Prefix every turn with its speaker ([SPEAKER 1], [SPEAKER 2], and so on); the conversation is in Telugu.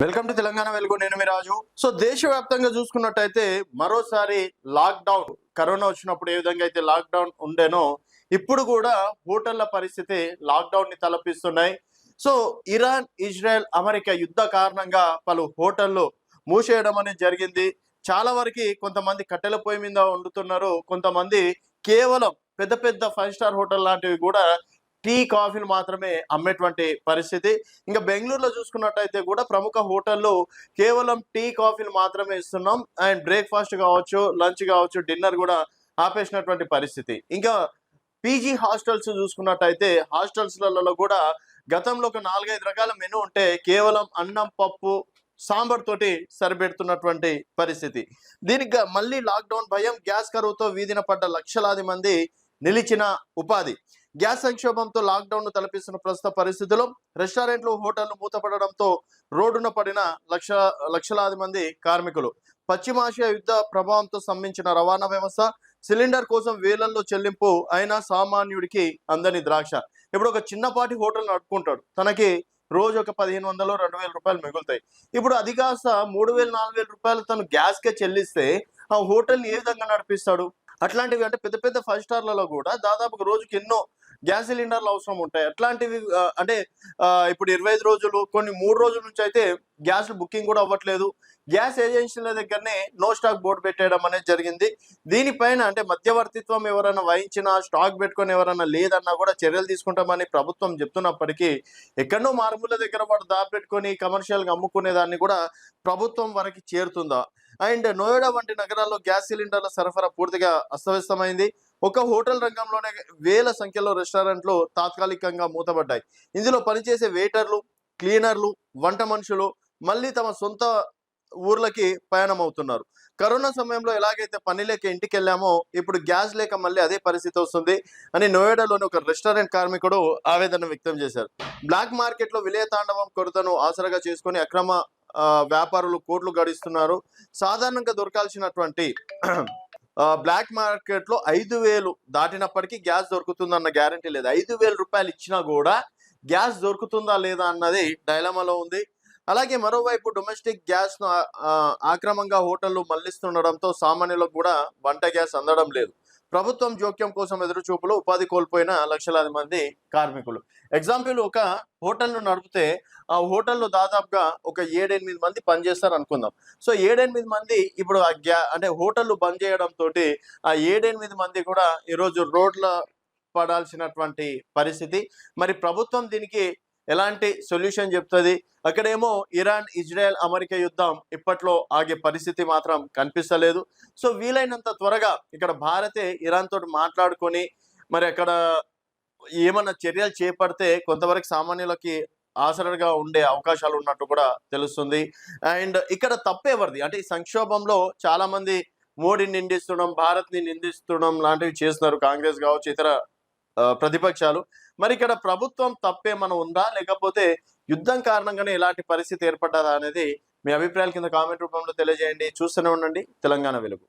[SPEAKER 1] వెల్కమ్ టు తెలంగాణ వెలుగు. నేను మీ రాజు. సో దేశవ్యాప్తంగా చూసుకున్నట్టయితే మరోసారి లాక్డౌన్, కరోనా వచ్చినప్పుడు ఏ విధంగా అయితే లాక్డౌన్ ఉండేనో ఇప్పుడు కూడా హోటళ్ల పరిస్థితి లాక్డౌన్ ని తలపిస్తున్నాయి. సో ఇరాన్, ఇజ్రాయెల్, అమెరికా యుద్ధ కారణంగా పలు హోటళ్లు మూసేయడం అనేది జరిగింది. చాలా వరకు కొంతమంది కట్టెల పొయ్యి మీద వండుతున్నారు, కొంతమంది కేవలం పెద్ద పెద్ద 5 స్టార్ హోటల్ లాంటివి కూడా టీ కాఫీలు మాత్రమే అమ్మేటువంటి పరిస్థితి. ఇంకా బెంగళూరులో చూసుకున్నట్టయితే కూడా ప్రముఖ హోటల్లో కేవలం టీ కాఫీలు మాత్రమే ఇస్తున్నాం. అండ్ బ్రేక్ఫాస్ట్ కావచ్చు, లంచ్ కావచ్చు, డిన్నర్ కూడా ఆపేసినటువంటి పరిస్థితి. ఇంకా పీజీ హాస్టల్స్ చూసుకున్నట్టయితే హాస్టల్స్లలో కూడా గతంలో ఒక 4-5 రకాల మెనూ ఉంటే కేవలం అన్నం, పప్పు, సాంబార్ తోటి సరిపెడుతున్నటువంటి పరిస్థితి. దీనికి మళ్ళీ లాక్డౌన్ భయం, గ్యాస్ కరువుతో వీధిన పడ్డ లక్షలాది మంది నిలిచిన ఉపాధి. గ్యాస్ సంక్షోభంతో లాక్డౌన్ ను తలపిస్తున్న ప్రస్తుత పరిస్థితుల్లో రెస్టారెంట్లు, హోటళ్లు మూతపడడంతో రోడ్డున పడిన లక్షలాది మంది కార్మికులు. పశ్చిమాసియా యుద్ధ ప్రభావంతో స్తంభించిన రవాణా వ్యవస్థ, సిలిండర్ కోసం వేలల్లో చెల్లింపు అయినా సామాన్యుడికి అందని ద్రాక్ష. ఇప్పుడు ఒక చిన్నపాటి హోటల్ నడుపుకుంటాడు, తనకి రోజు ఒక 1500-2000 రూపాయలు మిగులుతాయి. ఇప్పుడు అది కాస్త 3000-4000 రూపాయలు తను గ్యాస్కే చెల్లిస్తే ఆ హోటల్ని ఏ విధంగా నడిపిస్తాడు? అట్లాంటివి అంటే పెద్ద పెద్ద 5 స్టార్లలో కూడా దాదాపుగా రోజుకి ఎన్నో గ్యాస్ సిలిండర్లు అవసరం ఉంటాయి. అట్లాంటివి అంటే ఇప్పుడు 25 రోజులు, కొన్ని 3 రోజుల నుంచి అయితే గ్యాస్ బుకింగ్ కూడా అవ్వట్లేదు. గ్యాస్ ఏజెన్సీల దగ్గరనే నో స్టాక్ బోర్డు పెట్టేయడం అనేది జరిగింది. దీనిపైన అంటే మధ్యవర్తిత్వం ఎవరైనా వహించినా, స్టాక్ పెట్టుకొని ఎవరైనా లేదన్నా కూడా చర్యలు తీసుకుంటామని ప్రభుత్వం చెప్తున్నప్పటికీ ఎక్కడో మారుమూల దగ్గర వాడు దాపెట్టుకొని కమర్షియల్గా అమ్ముకునే దాన్ని కూడా ప్రభుత్వం వరకు చేరుతుందా? అండ్ నోయిడా వంటి నగరాల్లో గ్యాస్ సిలిండర్ల సరఫరా పూర్తిగా అస్తవ్యస్తమైంది. ఒక హోటల్ రంగంలోనే వేల సంఖ్యలో రెస్టారెంట్లు తాత్కాలికంగా మూతపడ్డాయి. ఇందులో పనిచేసే వెయిటర్లు, క్లీనర్లు, వంట మనుషులు మళ్ళీ తమ సొంత ఊర్లకి పయనం అవుతున్నారు. కరోనా సమయంలో ఎలాగైతే పని లేక ఇంటికి వెళ్ళామో ఇప్పుడు గ్యాస్ లేక మళ్ళీ అదే పరిస్థితి వస్తుంది అని నోయిడాలోని ఒక రెస్టారెంట్ కార్మికుడు ఆవేదన వ్యక్తం చేశారు. బ్లాక్ మార్కెట్లో విలయతాండవం కొరతను ఆసరగా చేసుకుని అక్రమ వ్యాపారులు కోట్లు గడిస్తున్నారు. సాధారణంగా దొరకాల్సినటువంటి బ్లాక్ మార్కెట్ లో 5,000 దాటినప్పటికీ గ్యాస్ దొరుకుతుందన్న గ్యారంటీ లేదు. 5,000 రూపాయలు ఇచ్చినా కూడా గ్యాస్ దొరుకుతుందా లేదా అన్నది డైలమాలో ఉంది. అలాగే మరోవైపు డొమెస్టిక్ గ్యాస్ ను ఆక్రమంగా హోటళ్లు మళ్లిస్తుండడంతో సామాన్యులకు కూడా వంట గ్యాస్ అందడం లేదు. ప్రభుత్వం జోక్యం కోసం ఎదురుచూపులు, ఉపాధి కోల్పోయిన లక్షలాది మంది కార్మికులు. ఎగ్జాంపుల్, ఒక హోటల్ను నడిపితే ఆ హోటల్లో దాదాపుగా ఒక 7-8 మంది పనిచేస్తారు అనుకుందాం. సో 7-8 మంది ఇప్పుడు అంటే హోటళ్లు బంద్ చేయడం తోటి ఆ 7-8 మంది కూడా ఈరోజు రోడ్ల పడాల్సినటువంటి పరిస్థితి. మరి ప్రభుత్వం దీనికి ఎలాంటి సొల్యూషన్ చెప్తుంది? అక్కడేమో ఇరాన్, ఇజ్రాయెల్, అమెరికా యుద్ధం ఇప్పట్లో ఆగే పరిస్థితి మాత్రం కనిపిస్తలేదు. సో వీలైనంత త్వరగా ఇక్కడ భారతే ఇరాన్ తోటి మాట్లాడుకొని మరి అక్కడ ఏమన్నా చర్యలు చేపడితే కొంతవరకు సామాన్యులకి ఆసరగా ఉండే అవకాశాలు ఉన్నట్టు కూడా తెలుస్తుంది. అండ్ ఇక్కడ తప్పేవరిది అంటే ఈ సంక్షోభంలో చాలా మంది మోడీని నిందిస్తున్నాం, భారత్ ని నిందిస్తున్నాం లాంటివి చేస్తున్నారు, కాంగ్రెస్ కావచ్చు, ఇతర ప్రతిపక్షాలు. మరి ఇక్కడ ప్రభుత్వం తప్పేమన్నా ఉందా, లేకపోతే యుద్ధం కారణంగానే ఇలాంటి పరిస్థితి ఏర్పడ్డదా అనేది మీ అభిప్రాయాల కింద కామెంట్ రూపంలో తెలియజేయండి. చూస్తూనే ఉండండి తెలంగాణ వెలుగు.